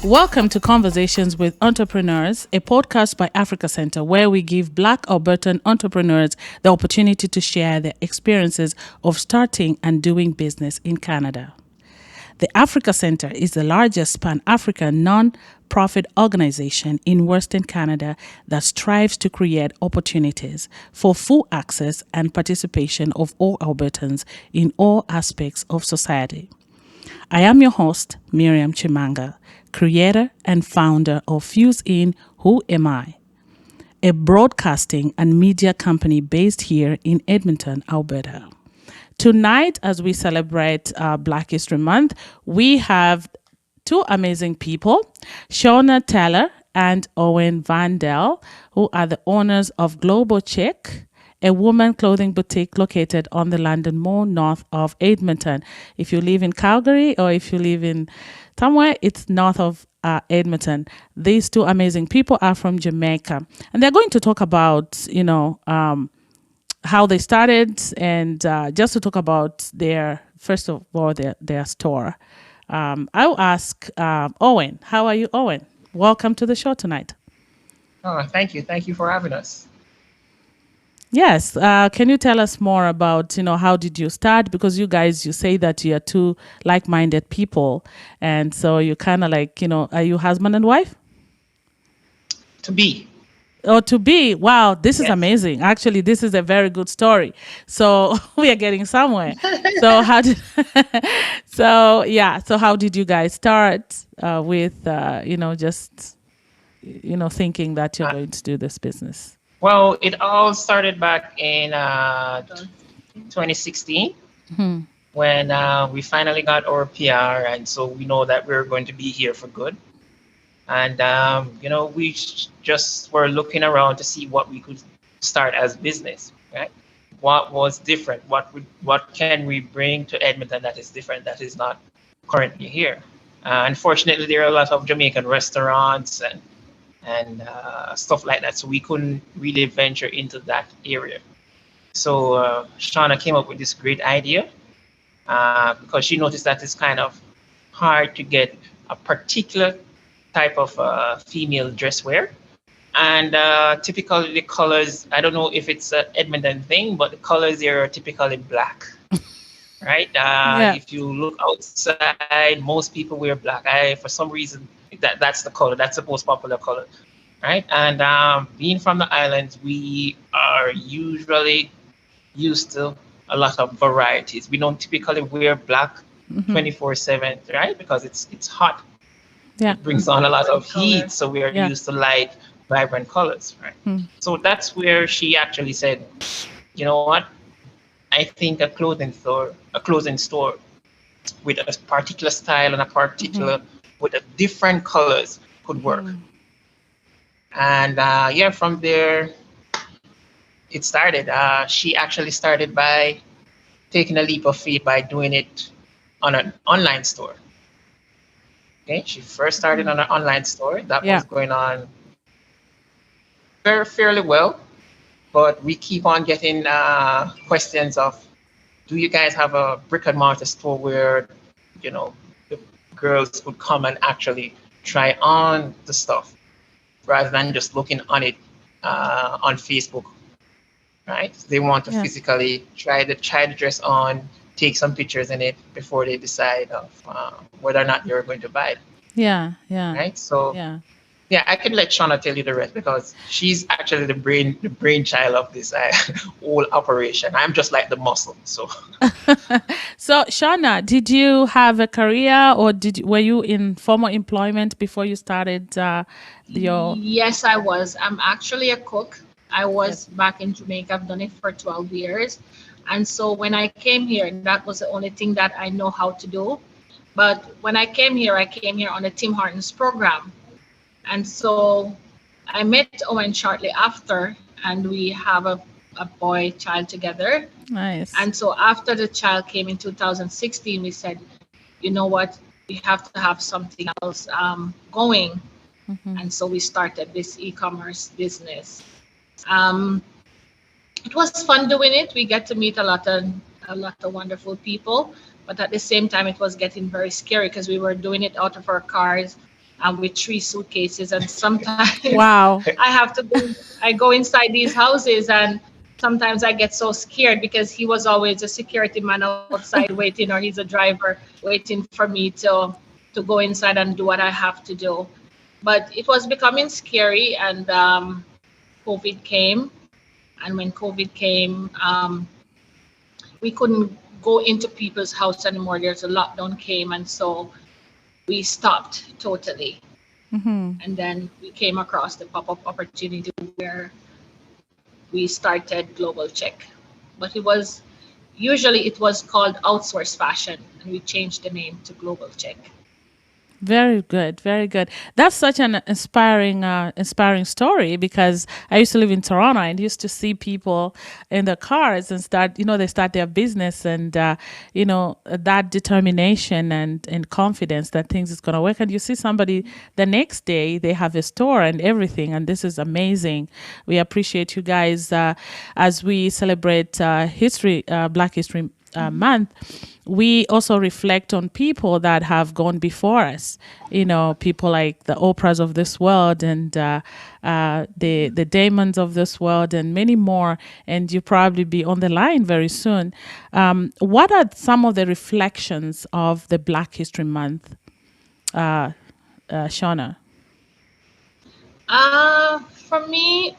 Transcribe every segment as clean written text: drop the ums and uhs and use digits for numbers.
Welcome to Conversations with Entrepreneurs, a podcast by Africa Center where we give Black Albertan entrepreneurs the opportunity to share their experiences of starting and doing business in Canada. The Africa Center is the largest Pan-African non-profit organization in Western Canada that strives to create opportunities for full access and participation of all Albertans in all aspects of society. I am your host, Miriam Chimanga, creator and founder of Fuse In Who Am I, a broadcasting and media company based here in Edmonton, Alberta. Tonight, as we celebrate Black History Month, we have two amazing people, Shauna Taylor and Oen Vhandel, who are the owners of Global Chicc, a woman clothing boutique located on the London Mall north of Edmonton. If you live in Calgary or if you live in somewhere, it's north of Edmonton. These two amazing people are from Jamaica, and they're going to talk about, how they started and just to talk about first of all, their store. I'll ask Owen. How are you, Owen? Welcome to the show tonight. Oh, thank you. Thank you for having us. Yes. Can you tell us more about, how did you start? Because you say that you are two like-minded people. And so you kind of like, are you husband and wife? To be. Oh, to be. Wow, this is Yes. amazing. Actually, this is a very good story. So we are getting somewhere. So so how did you guys start with, just, thinking that you're going to do this business? Well, it all started back in 2016 when we finally got our PR, and so we know that we're going to be here for good. And we just were looking around to see what we could start as business, right? What was different? What can we bring to Edmonton that is different, that is not currently here? Unfortunately, there are a lot of Jamaican restaurants and stuff like that. So we couldn't really venture into that area. So Shauna came up with this great idea because she noticed that it's kind of hard to get a particular type of female dress wear. And typically the colors, I don't know if it's an Edmonton thing, but the colors here are typically black. Right? If you look outside, most people wear black. For some reason, that's the color. That's the most popular color, right? And being from the islands, we are usually used to a lot of varieties. We don't typically wear black 24/7, right? Because it's hot. Yeah. It brings on a lot of heat, so we are used to light, vibrant colors, right? So that's where she actually said, you know what? I think a clothing store with a particular style and a particular with a different colors could work. And from there it started. She actually started by taking a leap of faith by doing it on an online store. Okay, she first started on an online store that was going on fairly well, but we keep on getting questions of, do you guys have a brick and mortar store where the girls would come and actually try on the stuff rather than just looking on it on Facebook, right? They want to physically try the dress on, take some pictures in it before they decide of whether or not you're going to buy it. Yeah. Right. So I can let Shauna tell you the rest because she's actually the brainchild of this whole operation. I'm just like the muscle. So So Shauna, did you have a career or were you in formal employment before you started your? Yes, I was. I'm actually a cook. I was back in Jamaica. I've done it for 12 years. And so when I came here, that was the only thing that I know how to do. But when I came here on the Tim Hortons program. And so I met Owen shortly after, and we have a boy child together. Nice. And so after the child came in 2016, we said, you know what, we have to have something else going. And so we started this e-commerce business. It was fun doing it. We get to meet a lot of wonderful people, but at the same time, it was getting very scary because we were doing it out of our cars. with 3 suitcases, and sometimes Wow. I go inside these houses, and sometimes I get so scared because he was always a security man outside waiting, or he's a driver waiting for me to go inside and do what I have to do. But it was becoming scary, and COVID came. And when COVID came, we couldn't go into people's house anymore. There's a lockdown came, and so we stopped totally. And then we came across the pop-up opportunity where we started Global Chicc. But it was called Outsource Fashion, and we changed the name to Global Chicc. Very good, very good. That's such an inspiring story, because I used to live in Toronto and used to see people in the cars and they start their business, and that determination and confidence that things is gonna work. And you see somebody the next day they have a store and everything, and this is amazing. We appreciate you guys as we celebrate Black History month. We also reflect on people that have gone before us, people like the Oprahs of this world, and the Damons of this world, and many more. And you probably be on the line very soon. What are some of the reflections of the Black History Month, Shauna? For me,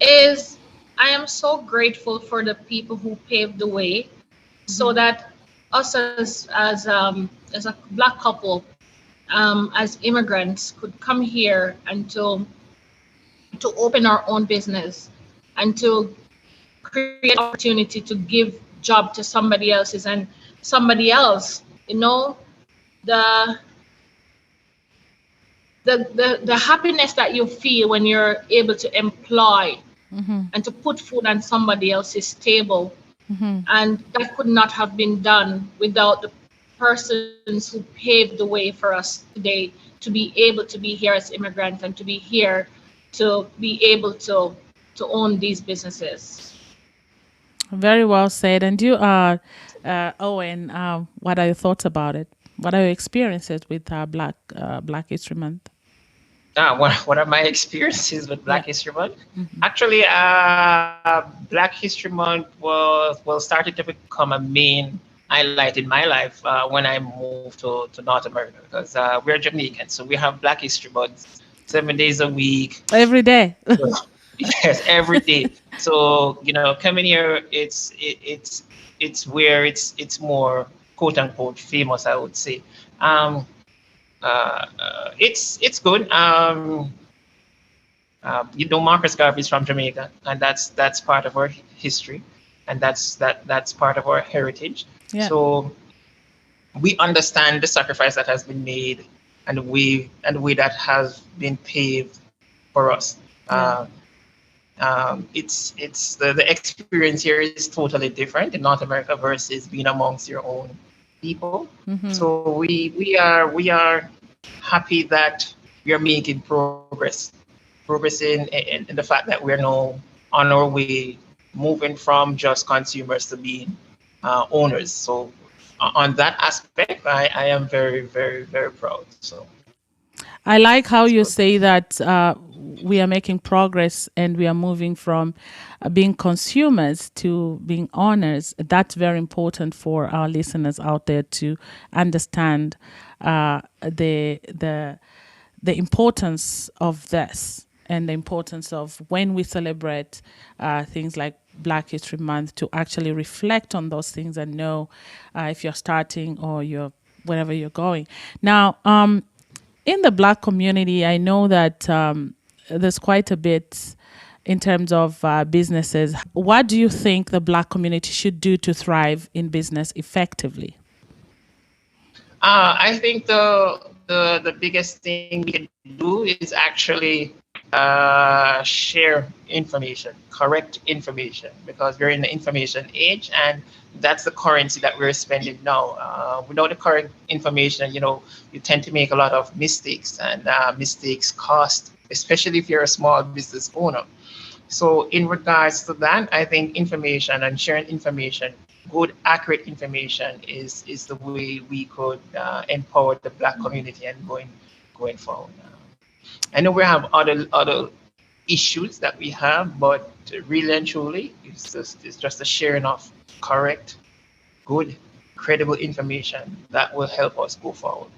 is I am so grateful for the people who paved the way, so that us as a black couple, as immigrants, could come here and to open our own business, and to create opportunity to give job to somebody else's, and somebody else, the the happiness that you feel when you're able to employ and to put food on somebody else's table. And that could not have been done without the persons who paved the way for us today to be able to be here as immigrants, and to be here to be able to own these businesses. Very well said. And you, Owen, what are your thoughts about it? What are your experiences with Black History Month? What are my experiences with Black History Month? Actually, Black History Month started to become a main highlight in my life when I moved to North America, because we're Jamaican, so we have Black History Month 7 days a week. Every day. Yes, every day. So coming here, it's where it's more quote unquote famous, I would say. It's good. Marcus Garvey is from Jamaica, and that's part of our history, and that's part of our heritage. Yeah. So we understand the sacrifice that has been made, and the way that has been paved for us. Yeah. It's the experience here is totally different in North America versus being amongst your own people. So we are happy that we are making progress in the fact that we're now on our way, moving from just consumers to being owners. So on that aspect, I am very, very, very proud. So I like how you say that we are making progress and we are moving from being consumers to being owners. That's very important for our listeners out there to understand the importance of this, and the importance of when we celebrate things like Black History Month, to actually reflect on those things and know if you're starting or you're wherever you're going. Now, in the Black community, I know that there's quite a bit in terms of businesses. What do you think the Black community should do to thrive in business effectively? I think the biggest thing we can do is actually share information, correct information, because we're in the information age, and that's the currency that we're spending now. Without the correct information, you tend to make a lot of mistakes, and mistakes cost, especially if you're a small business owner. So in regards to that, I think information and sharing information, good, accurate information is the way we could empower the Black community and going going forward. I know we have other issues that we have, but really and truly, it's just a sharing of correct, good, credible information that will help us go forward.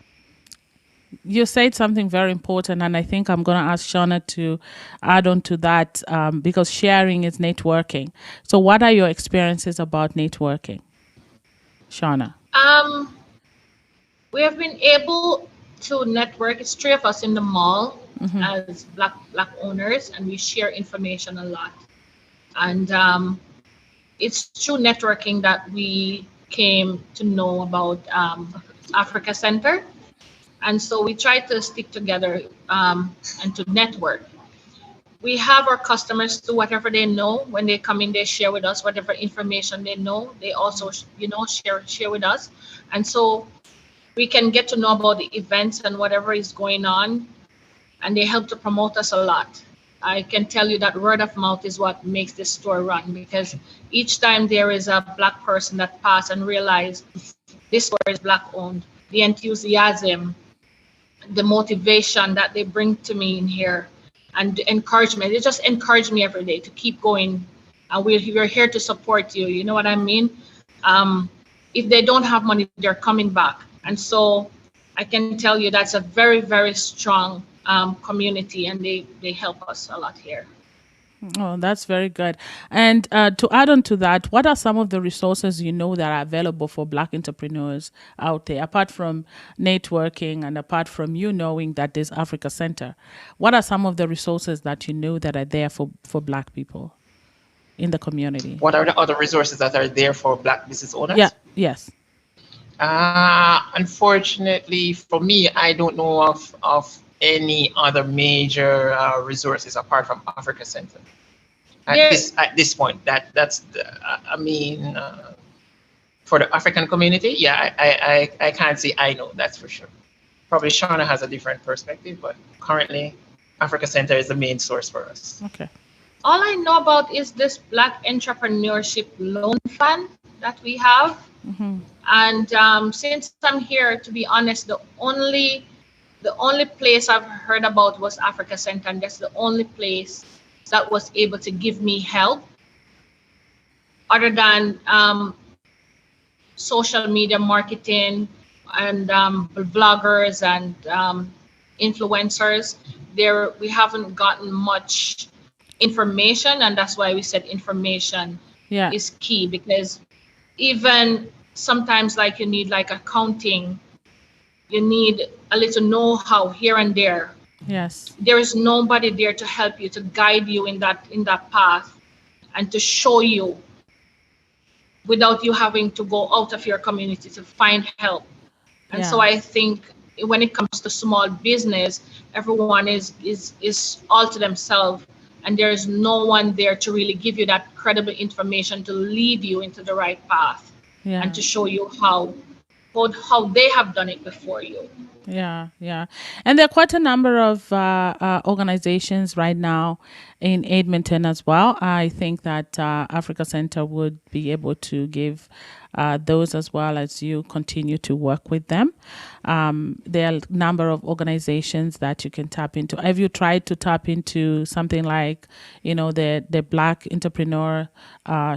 You said something very important, and I think I'm going to ask Shauna to add on to that because sharing is networking. So, what are your experiences about networking, Shauna? Um, we have been able to network. It's three of us in the mall as black owners, and we share information a lot. And it's through networking that we came to know about Africa Center. And so we try to stick together and to network. We have our customers do whatever they know. When they come in, they share with us whatever information they know. They also, share with us. And so we can get to know about the events and whatever is going on, and they help to promote us a lot. I can tell you that word of mouth is what makes this store run, because each time there is a black person that pass and realize this store is black owned, the enthusiasm, the motivation that they bring to me in here, and the encouragement, they just encourage me every day to keep going. And we're here to support you. You know what I mean? Um, if they don't have money, they're coming back. And so I can tell you that's a very, very strong community, and they help us a lot here. Oh, that's very good. And to add on to that, what are some of the resources you know that are available for Black entrepreneurs out there, apart from networking and apart from you knowing that there's Africa Center? What are some of the resources that you know that are there for Black people in the community? What are the other resources that are there for Black business Yeah, owners? yes. Unfortunately, for me, I don't know of any other major resources apart from Africa Center There, at this point. I mean, for the African community, yeah, I can't say I know, that's for sure. Probably Shauna has a different perspective, but currently, Africa Center is the main source for us. Okay. all I know about is this Black Entrepreneurship Loan Fund that we have. And since I'm here, to be honest, the only place I've heard about was Africa Center, and that's the only place that was able to give me help, other than social media marketing and vloggers and influencers. There, we haven't gotten much information, and that's why we said information Yeah. is key, because even sometimes, like, you need like accounting, you need a little know-how here and there. Yes. There is nobody there to help you, to guide you in that path, and to show you without you having to go out of your community to find help. And so Yeah. I think when it comes to small business, everyone is all to themselves, and there's no one there to really give you that credible information to lead you into the right path, Yeah. and to show you how they have done it before you. Yeah, yeah. And there are quite a number of organizations right now in Edmonton as well. I think that Africa Center would be able to give those as well as you continue to work with them. There are a number of organizations that you can tap into. Have you tried to tap into something like, the Black entrepreneur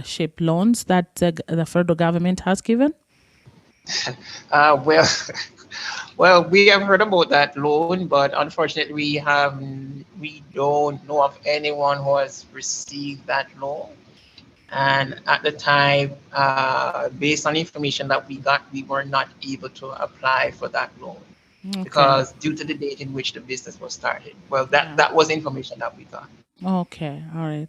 ship loans that the federal government has given? Well, well, we have heard about that loan, but unfortunately, we don't know of anyone who has received that loan. And at the time, based on information that we got, we were not able to apply for that loan Okay. because due to the date in which the business was started. Well, that Yeah. that was information that we got. Okay. All right.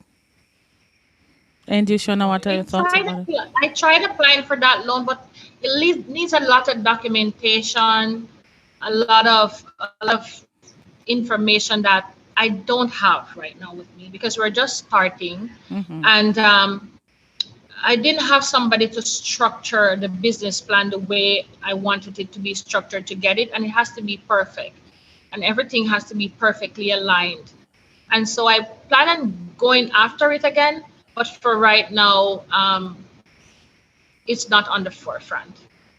And you, Shona, what are your thoughts about it? I tried applying for that loan, but it needs a lot of documentation, a lot of information that I don't have right now with me, because we're just starting. And I didn't have somebody to structure the business plan the way I wanted it to be structured to get it, and it has to be perfect, and everything has to be perfectly aligned. And so I plan on going after it again, but for right now, it's not on the forefront.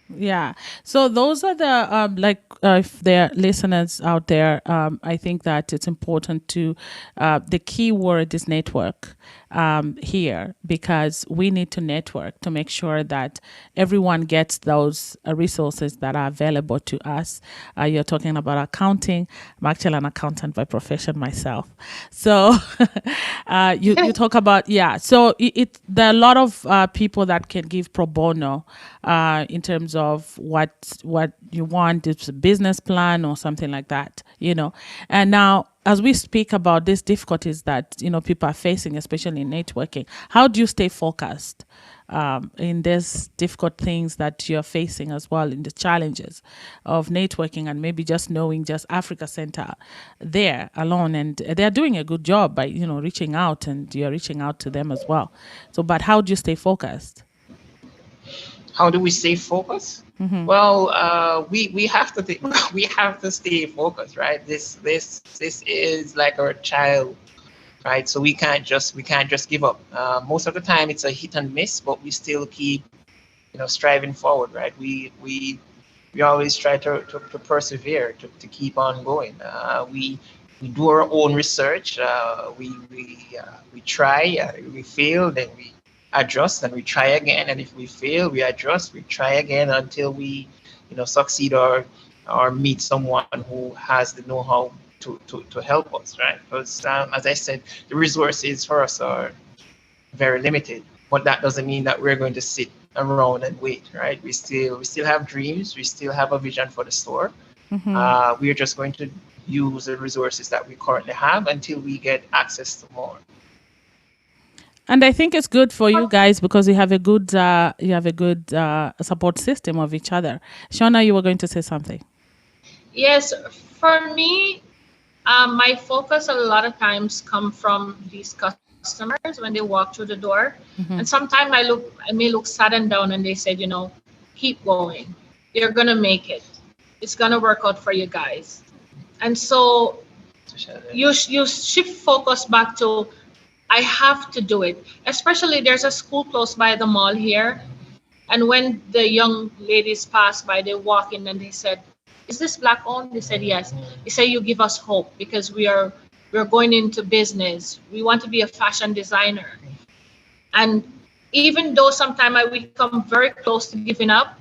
Yeah. So those are the if there are listeners out there, I think that it's important to the key word is network here, because we need to network to make sure that everyone gets those resources that are available to us. You're talking about accounting. I'm actually an accountant by profession myself. So you talk about, yeah. So there are a lot of people that can give pro bono in terms of what you want. It's a business plan or something like that, you know. And now, as we speak about these difficulties that people are facing, especially in networking, how do you stay focused in these difficult things that you're facing as well, in the challenges of networking, and maybe just knowing just Africa Center there alone, and they're doing a good job by reaching out, and you're reaching out to them as well. So, but how do you stay focused? How do we stay focused? Well, we have to we have to stay focused, right? This is like our child, right? So we can't just give up. Most of the time, it's a hit and miss, but we still keep striving forward, right? We always try to persevere, to keep on going. We do our own research. We try. We fail, then we adjust, and we try again. And if we fail, we adjust. We try again until we, succeed, or meet someone who has the know-how to help us, right? Because as I said, the resources for us are very limited, but that doesn't mean that we're going to sit around and wait, right? We still have dreams, we still have a vision for the store. We're just going to use the resources that we currently have until we get access to more. And I think it's good for you guys because you have a good support system of each other. Shauna, you were going to say something. Yes, for me, my focus a lot of times come from these customers when they walk through the door, and sometimes I may look sad and down, and they said, keep going, you're gonna make it, it's gonna work out for you guys. And so you shift focus back to I have to do it. Especially there's a school close by the mall here, and when the young ladies passed by, they walk in and they said, "Is this black owned?" They said, "Yes." They say, "You give us hope because we're going into business. We want to be a fashion designer." And even though sometimes I become very close to giving up,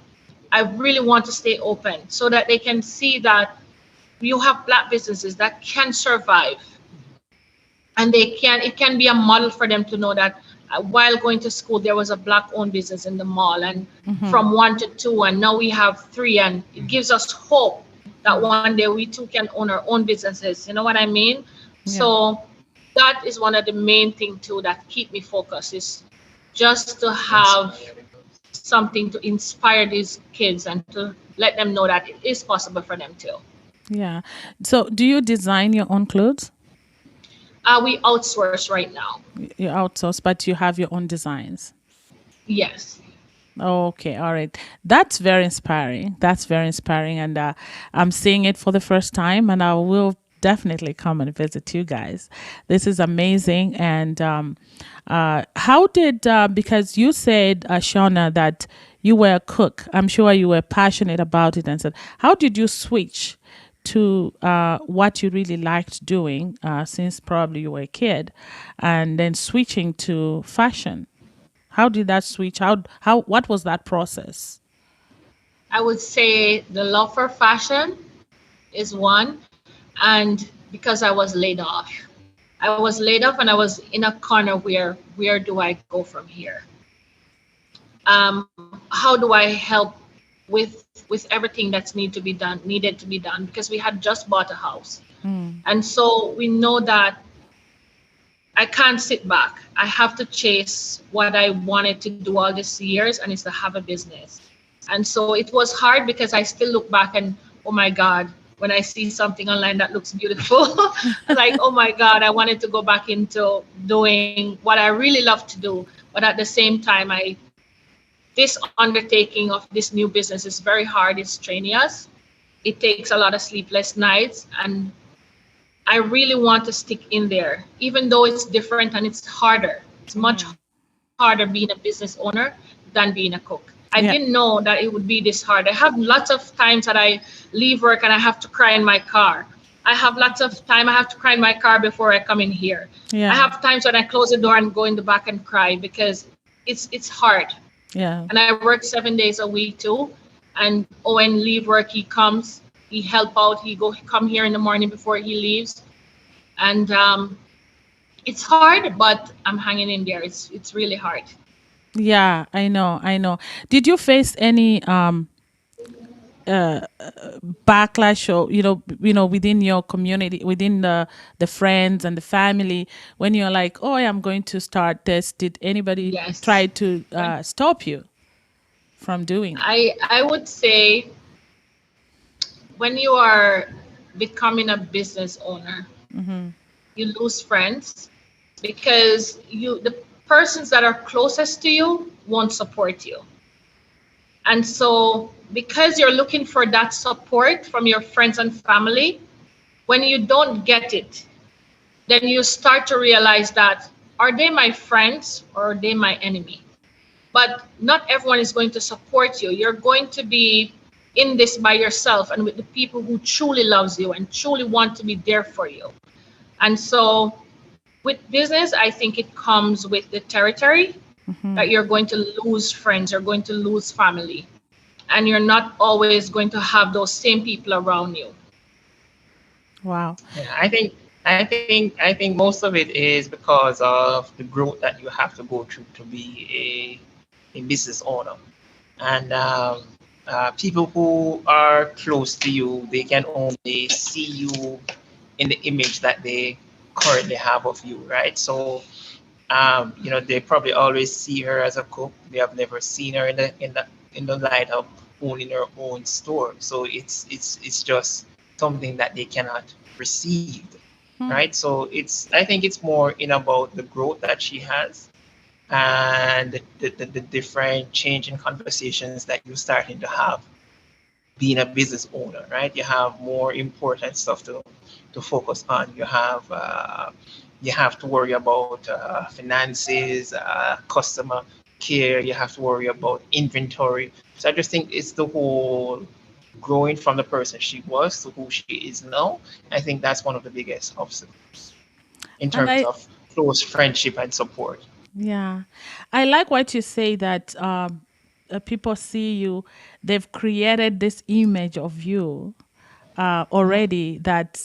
I really want to stay open so that they can see that you have black businesses that can survive, and it can be a model for them to know that while going to school there was a black owned business in the mall, and from one to two, and now we have three, and it gives us hope that one day we too can own our own businesses, you know what I mean? Yeah. So that is one of the main thing too that keep me focused, is just to have something to inspire these kids and to let them know that it is possible for them too. Yeah. So, do you design your own clothes? We outsource right now. You outsource, but you have your own designs. Yes. Okay, all right. That's very inspiring. That's very inspiring, and I'm seeing it for the first time, and I will definitely come and visit you guys. This is amazing. And how did because you said, Shauna, that you were a cook. I'm sure you were passionate about it, and said, how did you switch to what you really liked doing since probably you were a kid, and then switching to fashion? How did that switch? How what was that process? I would say the love for fashion is one, and because I was laid off. I was laid off and I was in a corner where do I go from here? How do I help with everything that's needed to be done, because we had just bought a house. And so we know that I can't sit back. I have to chase what I wanted to do all these years, and it's to have a business. And so it was hard because I still look back and, oh my God, when I see something online that looks beautiful, like, oh my God, I wanted to go back into doing what I really love to do. But at the same time, this undertaking of this new business is very hard. It's strenuous. It takes a lot of sleepless nights, and I really want to stick in there, even though it's different and it's harder. It's much harder being a business owner than being a cook. I Yeah. didn't know that it would be this hard. I have lots of times that I leave work and I have to cry in my car. I have lots of time I have to cry in my car before I come in here. I Yeah. have times when I close the door and go in the back and cry because it's hard. Yeah. And I work 7 days a week too. And Owen leave work, he comes, he help out, he come here in the morning before he leaves. And it's hard, but I'm hanging in there. It's really hard. Yeah, I know. I know. Did you face any backlash, or within your community, within the friends and the family, when you're like, oh, I'm going to start this? Did anybody Yes. try to stop you from doing it? I would say when you are becoming a business owner, you lose friends because the persons that are closest to you won't support you. And so because you're looking for that support from your friends and family, when you don't get it, then you start to realize that are they my friends or are they my enemy? But not everyone is going to support you. You're going to be in this by yourself and with the people who truly loves you and truly want to be there for you. And so with business, I think it comes with the territory that you're going to lose friends, you're going to lose family, and you're not always going to have those same people around you. Wow. Yeah, I think most of it is because of the growth that you have to go through to be a business owner. And people who are close to you, they can only see you in the image that they currently have of you, right? So they probably always see her as a cook. They have never seen her in the light of owning her own store. So it's just something that they cannot receive, right? So I think it's more in about the growth that she has and the different changing conversations that you're starting to have being a business owner, right? You have more important stuff to focus on. You have to worry about finances, customer care. You have to worry about inventory. So I just think it's the whole growing from the person she was to who she is now. I think that's one of the biggest obstacles in And terms of close friendship and support. yeah, I like what you say that people see you, they've created this image of you already, that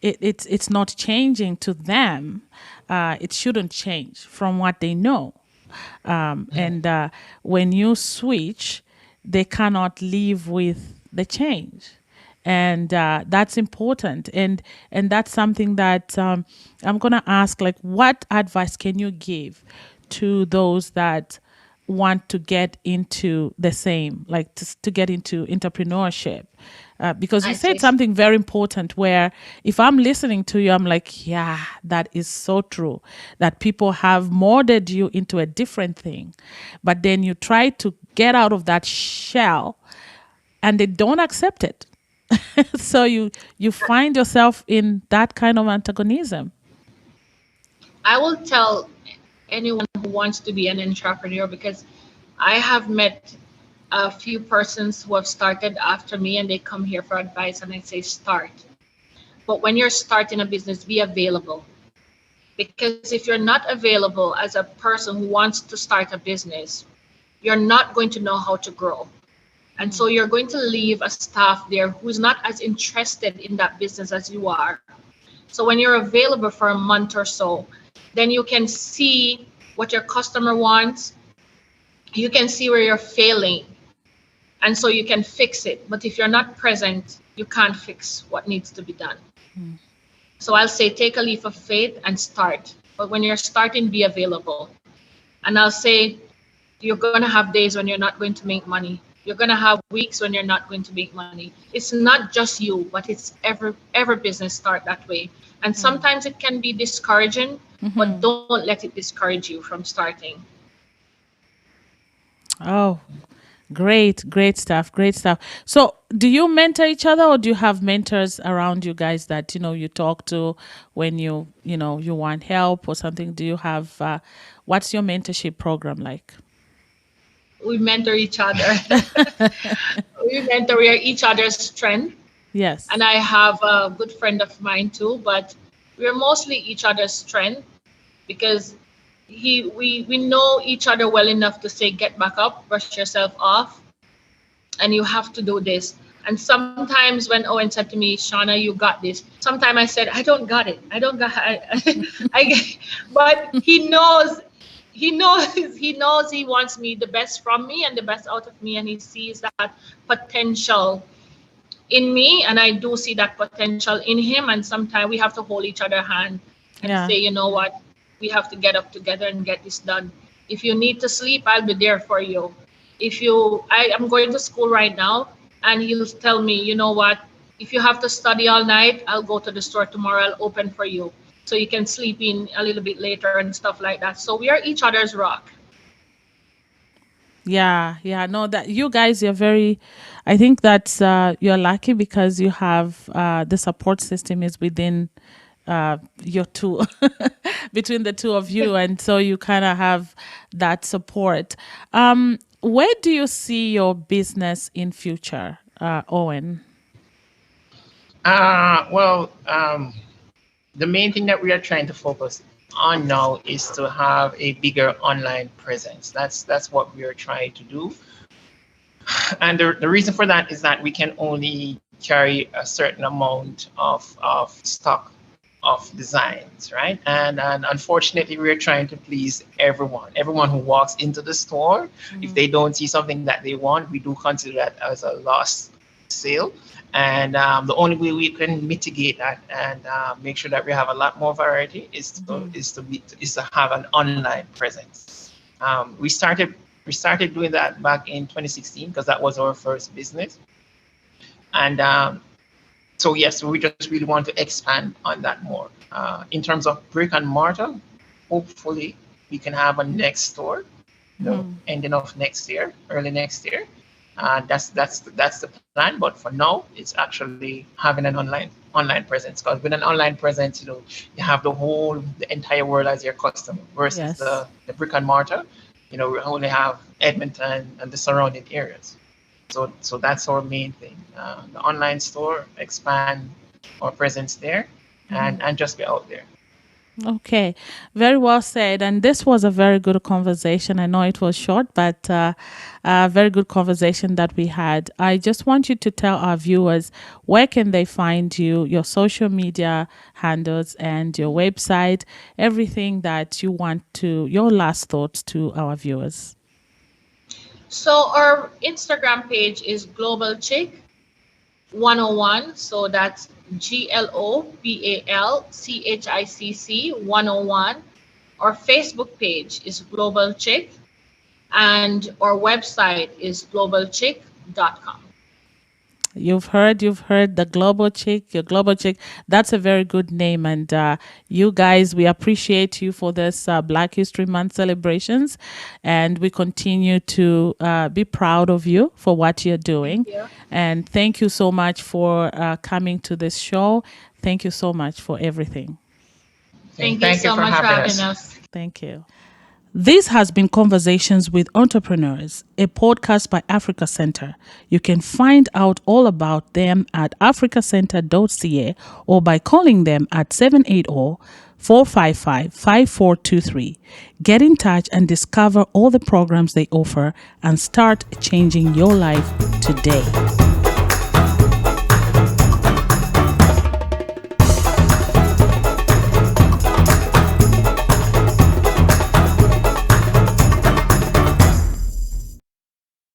it's not changing to them. It shouldn't change from what they know. And when you switch, they cannot live with the change, and that's important. And that's something that I'm gonna ask, like, what advice can you give to those that want to get into the same, like to get into entrepreneurship? Because you I said say something very important, where if I'm listening to you, I'm like, yeah, that is so true, that people have molded you into a different thing, but then you try to get out of that shell and they don't accept it. So you find yourself in that kind of antagonism. I will tell anyone who wants to be an entrepreneur because I have met a few persons who have started after me and they come here for advice and I say start. But when you're starting a business, be available. Because if you're not available as a person who wants to start a business, you're not going to know how to grow. And so you're going to leave a staff there who's not as interested in that business as you are. So when you're available for a month or so, then you can see what your customer wants. You can see where you're failing. And so you can fix it. But if you're not present, you can't fix what needs to be done. So I'll say take a leap of faith and start. But when you're starting, be available. And I'll say you're going to have days when you're not going to make money. You're going to have weeks when you're not going to make money. It's not just you, but it's every business start that way. And sometimes it can be discouraging, but don't let it discourage you from starting. Oh, great stuff, great stuff. So do you mentor each other, or do you have mentors around you guys that you talk to when you want help or something? Do you have what's your mentorship program like? we mentor each other. We mentor each other's strength. Yes. And I have a good friend of mine too, but we're mostly each other's strength because we know each other well enough to say, get back up, brush yourself off, and you have to do this. And sometimes when Owen said to me, Shauna, you got this. Sometimes I said, I don't got it. I don't got but he knows he wants me the best from me and the best out of me, and he sees that potential in me, and I do see that potential in him. And sometimes we have to hold each other hand and Yeah. say, you know what, we have to get up together and get this done. If you need to sleep, I'll be there for you. If you I am going to school right now, and he'll tell me, you know what, if you have to study all night, I'll go to the store tomorrow, I'll open for you so you can sleep in a little bit later and stuff like that. So we are each other's rock. Yeah, yeah. No, that you guys, you're very. I think that's you're lucky because you have the support system is within your two, between the two of you, and so you kind of have that support. Where do you see your business in future, Owen? Well, the main thing that we are trying to focus on now is to have a bigger online presence. That's what we are trying to do. And the reason for that is that we can only carry a certain amount of stock of designs, right? And unfortunately, we're trying to please everyone who walks into the store. If they don't see something that they want, we do consider that as a lost sale. And the only way we can mitigate that and make sure that we have a lot more variety is to have an online presence. We started doing that back in 2016 because that was our first business. And so yes, we just really want to expand on that more. In terms of brick and mortar, hopefully we can have a next store, ending of next year, early next year. That's the plan. But for now, it's actually having an online presence. Because with an online presence, you have the entire world as your customer versus Yes. the brick and mortar. We only have Edmonton and the surrounding areas. So that's our main thing. The online store, expand our presence there, and just be out there. Okay, very well said. And this was a very good conversation. I know it was short, but a very good conversation that we had. I just want you to tell our viewers where can they find you, your social media handles, and your website, everything that you want to, your last thoughts to our viewers. So our Instagram page is Global Chicc 101. So that's GLOBALCHICC 101. Our Facebook page is Global Chicc, and our website is globalchicc.com. You've heard the Global Chicc, your Global Chicc. That's a very good name. And you guys, we appreciate you for this Black History Month celebrations. And we continue to be proud of you for what you're doing. Yeah. And thank you so much for coming to this show. Thank you so much for everything. Thank you Thank you so for much for having having us. us. Thank you. This has been Conversations with Entrepreneurs, a podcast by Africa Center. You can find out all about them at africacenter.ca or by calling them at 780-455-5423. Get in touch and discover all the programs they offer and start changing your life today.